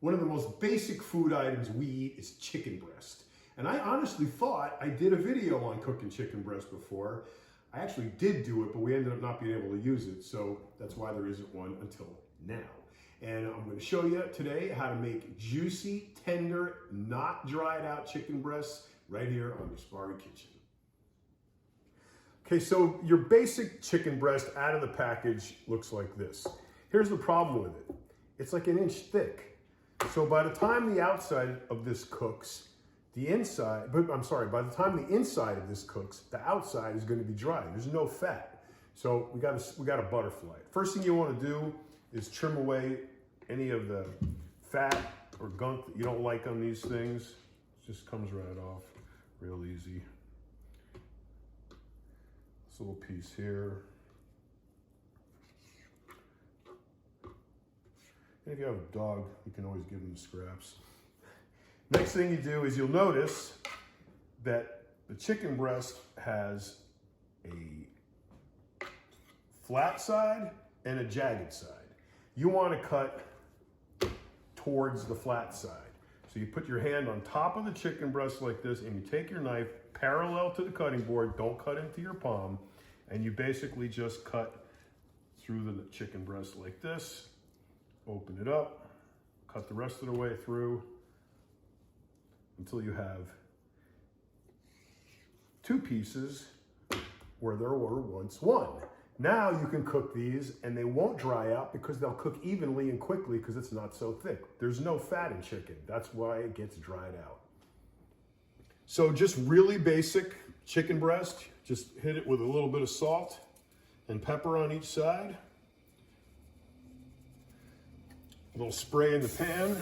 One of the most basic food items we eat is chicken breast. And I honestly thought I did a video on cooking chicken breast before. I actually did do it, but we ended up not being able to use it. So that's why there isn't one until now. And I'm going to show you today how to make juicy, tender, not dried out chicken breasts right here on Gaspari Kitchen. Okay, so your basic chicken breast out of the package looks like this. Here's the problem with it. It's like an inch thick. So by the time the outside of this cooks, by the time the inside of this cooks, the outside is going to be dry. There's no fat. So we got to butterfly it. First thing you want to do is trim away any of the fat or gunk that you don't like on these things. It just comes right off real easy. This little piece here. And if you have a dog, you can always give them the scraps. Next thing you do is you'll notice that the chicken breast has a flat side and a jagged side. You want to cut towards the flat side. So you put your hand on top of the chicken breast like this, and you take your knife parallel to the cutting board, don't cut into your palm, and you basically just cut through the chicken breast like this, open it up, cut the rest of the way through until you have two pieces where there were once one. Now you can cook these and they won't dry out because they'll cook evenly and quickly because it's not so thick. There's no fat in chicken. That's why it gets dried out. So just really basic chicken breast. Just hit it with a little bit of salt and pepper on each side. A little spray in the pan.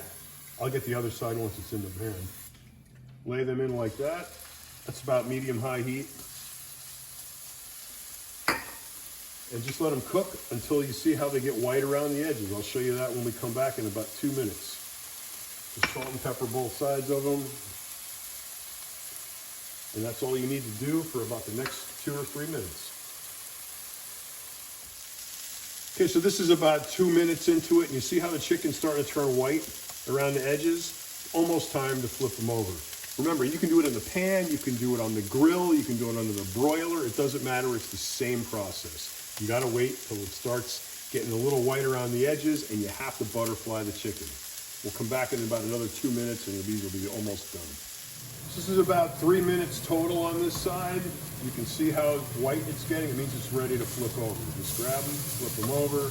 I'll get the other side once it's in the pan. Lay them in like that. That's about medium-high heat. And just let them cook until you see how they get white around the edges. I'll show you that when we come back in about 2 minutes. Just salt and pepper both sides of them. And that's all you need to do for about the next 2 or 3 minutes. Okay, so this is about 2 minutes into it, and you see how the chicken's starting to turn white around the edges? Almost time to flip them over. Remember, you can do it in the pan, you can do it on the grill, you can do it under the broiler. It doesn't matter, it's the same process. You gotta wait till it starts getting a little white around the edges, and you have to butterfly the chicken. We'll come back in about another 2 minutes, and these will be almost done. So this is about 3 minutes total on this side. You can see how white it's getting. It means it's ready to flip over. Just grab them, flip them over.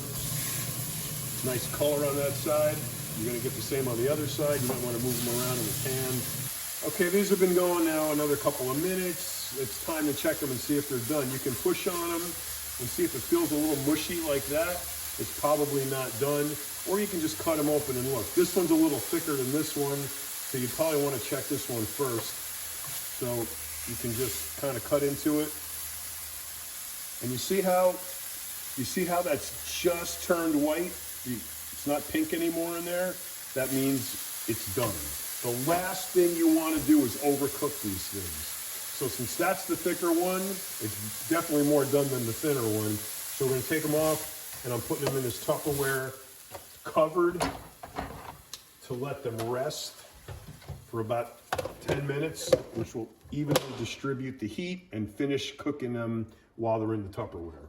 Nice color on that side. You're gonna get the same on the other side. You might wanna move them around in the pan. Okay, these have been going now another couple of minutes. It's time to check them and see if they're done. You can push on them and see if it feels a little mushy like that. It's probably not done. Or you can just cut them open and look. This one's a little thicker than this one, so you probably want to check this one first. So you can just kind of cut into it. And you see how that's just turned white? It's not pink anymore in there. That means it's done. The last thing you want to do is overcook these things. So since that's the thicker one, it's definitely more done than the thinner one. So we're going to take them off, and I'm putting them in this Tupperware covered to let them rest for about 10 minutes, which will evenly distribute the heat and finish cooking them while they're in the Tupperware.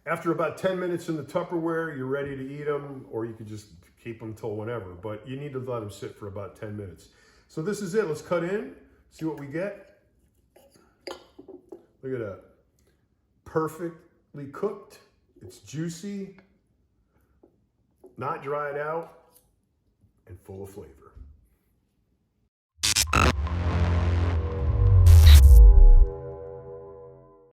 After about 10 minutes in the Tupperware, you're ready to eat them, or you could just keep them till whenever, but you need to let them sit for about 10 minutes. So this is it. Let's cut in, see what we get. Look at that. Perfectly cooked. It's juicy, not dried out, and full of flavor.